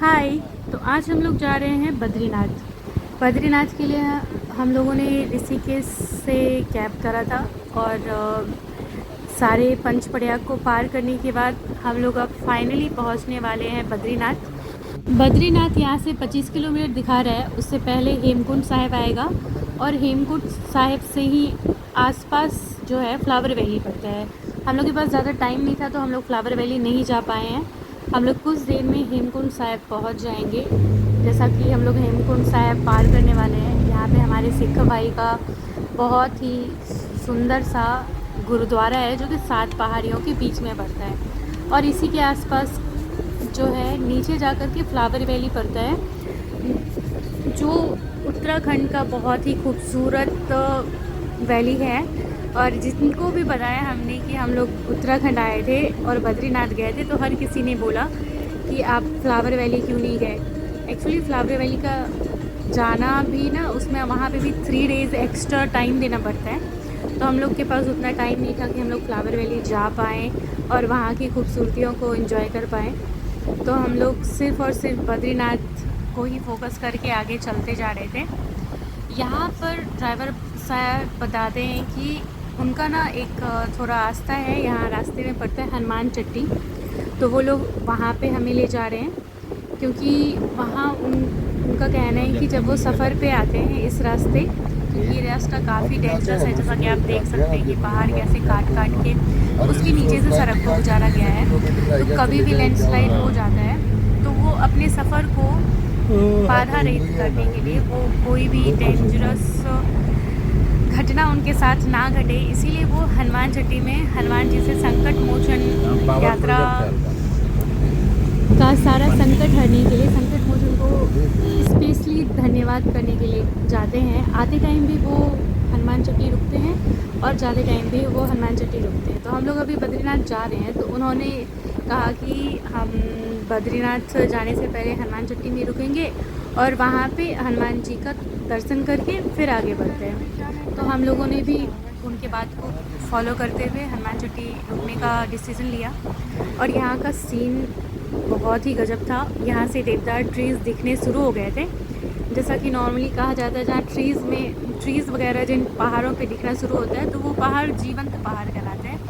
हाय। तो आज हम लोग जा रहे हैं बद्रीनाथ। बद्रीनाथ के लिए हम लोगों ने ऋषिकेश से कैब करा था और सारे पंच प्रयाग को पार करने के बाद हम लोग अब फाइनली पहुंचने वाले हैं बद्रीनाथ। बद्रीनाथ यहाँ से 25 किलोमीटर दिखा रहा है। उससे पहले हेमकुंड साहिब आएगा और हेमकुंड साहिब से ही आसपास जो है फ्लावर वैली पड़ता है। हम लोग के पास ज़्यादा टाइम नहीं था तो हम लोग फ्लावर वैली नहीं जा पाए हैं। हम लोग कुछ देर में हेमकुंड साहिब पहुंच जाएंगे। जैसा कि हम लोग हेमकुंड साहिब पार करने वाले हैं, यहाँ पे हमारे सिख भाई का बहुत ही सुंदर सा गुरुद्वारा है जो कि 7 पहाड़ियों के बीच में पड़ता है और इसी के आसपास जो है नीचे जाकर के फ्लावर वैली पड़ता है, जो उत्तराखंड का बहुत ही खूबसूरत वैली है। और जिनको भी बताया हमने कि हम लोग उत्तराखंड आए थे और बद्रीनाथ गए थे तो हर किसी ने बोला कि आप फ्लावर वैली क्यों नहीं गए। एक्चुअली फ्लावर वैली का जाना भी ना, उसमें वहाँ पे भी 3 डेज़ एक्स्ट्रा टाइम देना पड़ता है। तो हम लोग के पास उतना टाइम नहीं था कि हम लोग फ्लावर वैली जा पाएँ और वहाँ की खूबसूरतियों को एंजॉय कर पाएँ। तो हम लोग सिर्फ़ और सिर्फ बद्रीनाथ को ही फोकस करके आगे चलते जा रहे थे। यहाँ पर ड्राइवर साहब बताते हैं कि उनका ना एक थोड़ा रास्ता है, यहाँ रास्ते में पड़ता है हनुमान चट्टी। तो वो लोग वहाँ पे हमें ले जा रहे हैं क्योंकि वहाँ उनका कहना है कि जब वो सफ़र पे आते हैं इस रास्ते, क्योंकि ये रास्ता काफ़ी डेंजरस है, जैसा कि आप देख सकते हैं कि पहाड़ कैसे काट काट के उसके नीचे से सड़क को गुजारा गया है। तो कभी भी लैंडस्लाइड हो जाता है, तो वो अपने सफ़र को बाधा रहित करने के लिए वो कोई भी डेंजरस घटना उनके साथ ना घटे, इसीलिए वो हनुमान चट्टी में हनुमान जी से संकट मोचन यात्रा का सारा संकट हरने के लिए, संकट मोचन को स्पेशली धन्यवाद करने के लिए जाते हैं। आते टाइम भी वो हनुमान चट्टी रुकते हैं और जाते टाइम भी वो हनुमान चट्टी रुकते हैं। तो हम लोग अभी बद्रीनाथ जा रहे हैं, तो उन्होंने कहा कि हम बद्रीनाथ जाने से पहले हनुमान चट्टी में रुकेंगे और वहाँ पे हनुमान जी का दर्शन करके फिर आगे बढ़ते हैं। तो हम लोगों ने भी उनके बात को फॉलो करते हुए हनुमान चट्टी रुकने का डिसीज़न लिया। और यहाँ का सीन बहुत ही गजब था। यहाँ से देवदार ट्रीज़ दिखने शुरू हो गए थे। जैसा कि नॉर्मली कहा जाता है, जहाँ ट्रीज़ वगैरह जिन पहाड़ों पे दिखना शुरू होता है तो वो पहाड़ जीवंत पहाड़ कहलाते हैं,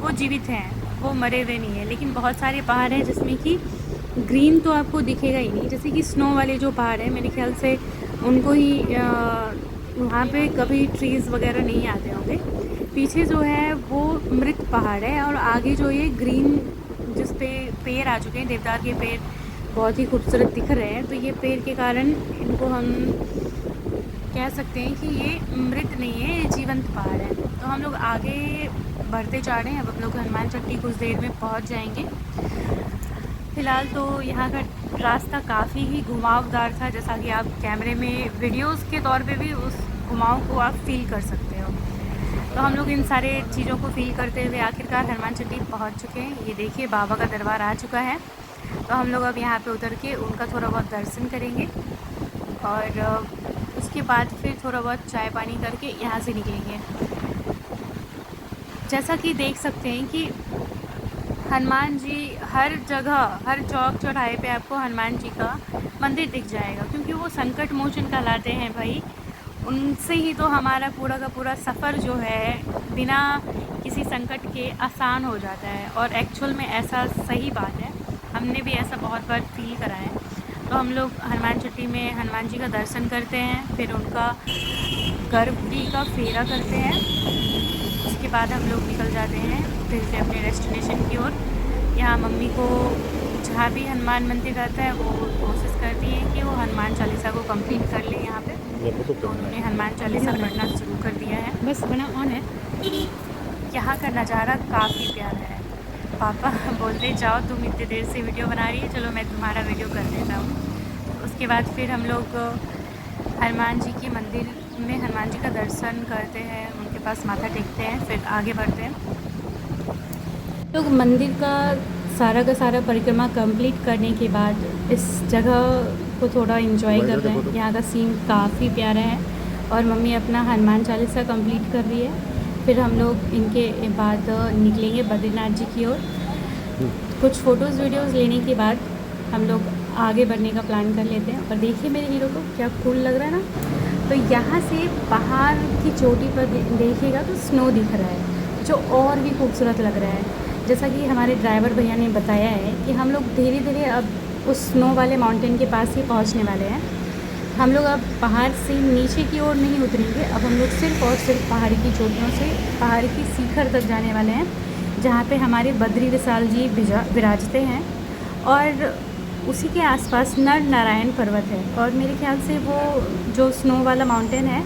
वो जीवित हैं, वो मरे हुए नहीं है। लेकिन बहुत सारे पहाड़ हैं जिसमें कि ग्रीन तो आपको दिखेगा ही नहीं, जैसे कि स्नो वाले जो पहाड़ हैं, मेरे ख्याल से उनको ही वहाँ पे कभी ट्रीज़ वगैरह नहीं आते होंगे। पीछे जो है वो मृत पहाड़ है और आगे जो ये ग्रीन जिस पे पेड़ आ चुके हैं, देवदार के पेड़ बहुत ही खूबसूरत दिख रहे हैं। तो ये पेड़ के कारण इनको हम कह सकते हैं कि ये मृत नहीं है, ये जीवंत पहाड़ है। तो हम लोग आगे बढ़ते जा रहे हैं। अब हम लोग हनुमान चट्टी कुछ देर में पहुंच जाएंगे। फ़िलहाल तो यहाँ का रास्ता काफ़ी ही घुमावदार था, जैसा कि आप कैमरे में वीडियोस के तौर पे भी उस घुमाव को आप फील कर सकते हो। तो हम लोग इन सारे चीज़ों को फील करते हुए आखिरकार हनुमान चट्टी पहुँच चुके हैं। ये देखिए बाबा का दरबार आ चुका है। तो हम लोग अब यहाँ पे उतर के उनका थोड़ा बहुत दर्शन करेंगे और उसके बाद फिर थोड़ा बहुत चाय पानी करके यहाँ से निकलेंगे। जैसा कि देख सकते हैं कि हनुमान जी हर जगह, हर चौक चौराहे पे आपको हनुमान जी का मंदिर दिख जाएगा, क्योंकि वो संकट मोचन कहलाते हैं भाई। उनसे ही तो हमारा पूरा का पूरा सफ़र जो है बिना किसी संकट के आसान हो जाता है। और एक्चुअल में ऐसा सही बात है, हमने भी ऐसा बहुत बार फील करा है। तो हम लोग हनुमान चट्टी में हनुमान जी का दर्शन करते हैं, फिर उनका गर्भगृह का फेरा करते हैं। उसके बाद हम लोग निकल जाते हैं फिर से अपने डेस्टिनेशन की ओर। यहाँ मम्मी को जहाँ भी हनुमान मंदिर रहता है वो कोशिश करती हैं कि वो हनुमान चालीसा को कंप्लीट कर ले यहाँ पे। तो उन्होंने हनुमान चालीसा पढ़ना शुरू कर दिया है। बस बना ऑन है। यहाँ का नज़ारा काफ़ी प्यारा है। पापा बोलते जाओ, तुम इतनी देर से वीडियो बना रही है, चलो मैं तुम्हारा वीडियो कर देता हूँ। उसके बाद फिर हम लोग हनुमान जी के मंदिर में हनुमान जी का दर्शन करते हैं, उनके पास माथा टेकते हैं, फिर आगे बढ़ते हैं। लोग मंदिर का सारा परिक्रमा कंप्लीट करने के बाद इस जगह को थोड़ा एंजॉय कर रहे हैं। यहाँ का सीन काफ़ी प्यारा है और मम्मी अपना हनुमान चालीसा कंप्लीट कर रही है। फिर हम लोग इनके बाद निकलेंगे बद्रीनाथ जी की ओर। कुछ फ़ोटोज़ वीडियोज़ लेने के बाद हम लोग आगे बढ़ने का प्लान कर लेते हैं। और देखिए मेरे हीरो को क्या कूल लग रहा है ना। तो यहाँ से पहाड़ की चोटी पर देखिएगा तो स्नो दिख रहा है, जो और भी खूबसूरत लग रहा है। जैसा कि हमारे ड्राइवर भैया ने बताया है कि हम लोग धीरे धीरे अब उस स्नो वाले माउंटेन के पास ही पहुँचने वाले हैं। हम लोग अब पहाड़ से नीचे की ओर नहीं उतरेंगे, अब हम लोग सिर्फ़ और सिर्फ पहाड़ की चोटियों से पहाड़ की शिखर तक जाने वाले हैं, जहाँ पे हमारे बद्री विशाल जी विराजते हैं। और उसी के आसपास नर नारायण पर्वत है, और मेरे ख्याल से वो जो स्नो वाला माउंटेन है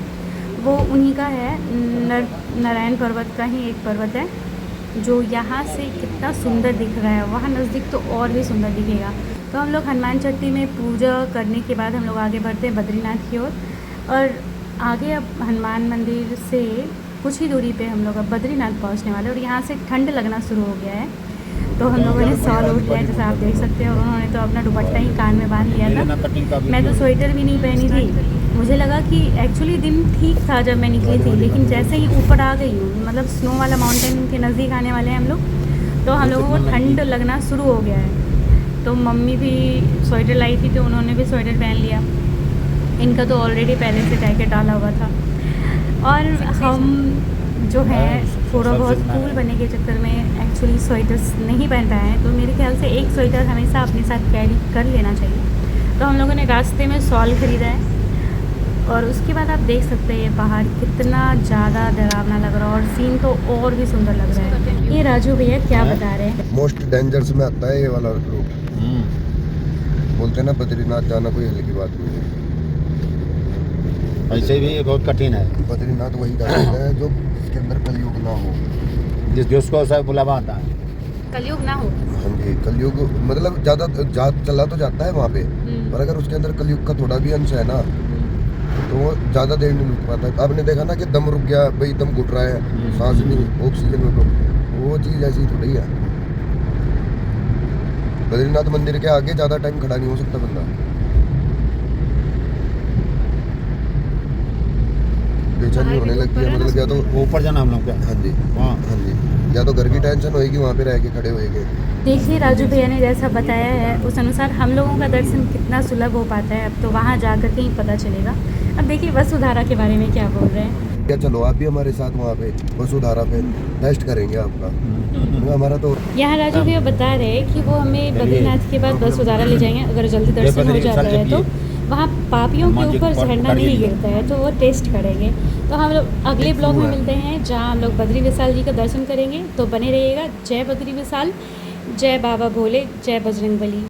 वो उन्हीं का है। नर नारायण पर्वत का ही एक पर्वत है, जो यहाँ से कितना सुंदर दिख रहा है, वहाँ नज़दीक तो और भी सुंदर दिखेगा। तो हम लोग हनुमान चट्टी में पूजा करने के बाद हम लोग आगे बढ़ते हैं बद्रीनाथ की ओर। और आगे अब हनुमान मंदिर से कुछ ही दूरी पे हम लोग अब बद्रीनाथ पहुँचने वाले हैं। और यहाँ से ठंड लगना शुरू हो गया है, तो हम लोगों ने शॉल ओढ़ लिया है, जैसा आप देख सकते हैं। और उन्होंने तो अपना दुपट्टा ही कान में बांध लिया था। मैं तो स्वेटर भी नहीं पहनी थी। मुझे लगा कि एक्चुअली दिन ठीक था जब मैं निकली थी, लेकिन जैसे ही ऊपर आ गई हूँ, मतलब स्नो वाला माउंटेन के नज़दीक आने वाले हैं हम लोग, तो हम लोगों को ठंड लगना शुरू हो गया है। तो मम्मी भी स्वेटर लाई थी, तो उन्होंने भी स्वेटर पहन लिया। इनका तो ऑलरेडी पहले से जैकेट डाला हुआ था। और हम जो है थोड़ा बहुत कूल बनने के चक्कर में एक्चुअली स्वेटर्स नहीं पहन पाए हैं। तो मेरे ख्याल से एक स्वेटर हमेशा अपने साथ कैरी कर लेना चाहिए। तो हम लोगों ने रास्ते में शॉल ख़रीदा है। और उसके बाद आप देख सकते हैं ये पहाड़ कितना ज़्यादा डरावना लग रहा है, और सीन तो और भी सुंदर लग रहा है। ये राजू भैया क्या बता रहे हैं? मोस्ट डेंजरस में आता है ये वाला रूट। बोलते हैं ना बद्रीनाथ जाना कोई हल्की बात नहीं है। ऐसे भी ये बहुत कठिन है। बद्रीनाथ वही जा सकता है जो जिसके अंदर कलयुग ना हो, जिसको सब बुलावा आता है। कलयुग ना हो। हाँ जी, कलयुग मतलब ज़्यादा चला तो जाता है वहाँ पे, पर अगर उसके अंदर कलयुग का थोड़ा भी अंश है ना, तो वो ज़्यादा देर नहीं रुक पाता। आपने देखा ना कि दम रुक गया भाई, दम घुट रहा है, सांस नहीं, ऑक्सीजन में, वो चीज़ ऐसी थोड़ी है। बद्रीनाथ मंदिर के आगे ज़्यादा टाइम खड़ा नहीं हो सकता बंदा। बेचैनी होने लगती है, मतलब या तो ऊपर जाना हम लोग का। हाँ जी, हाँ जी, या तो घर की टेंशन होएगी, वहाँ पे रह के खड़े होएंगे। देखिए राजू भैया ने जैसा बताया है उस अनुसार हम लोगों का दर्शन कितना सुलभ हो पाता है। अब तो वहाँ जा कर के ही पता चलेगा। अब देखिए वसुधारा के बारे में क्या बोल रहे हैं। क्या चलो आप भी हमारे साथ वहाँ पे वसुधारा पे टेस्ट करेंगे आपका। हमारा तो यहाँ राजू भैया बता रहे हैं कि वो हमें बद्रीनाथ के बाद वसुधारा ले जाएंगे। अगर जल्दी दर्शन हो जाता है तो वहाँ पापियों के ऊपर झरना नहीं गिरता है, तो वो टेस्ट करेंगे। तो हम लोग अगले ब्लॉग में मिलते हैं, जहाँ हम लोग बद्री विशाल जी का दर्शन करेंगे। तो बने रहिएगा। जय बद्री विशाल, जय बाबा भोले, जय बजरंगबली।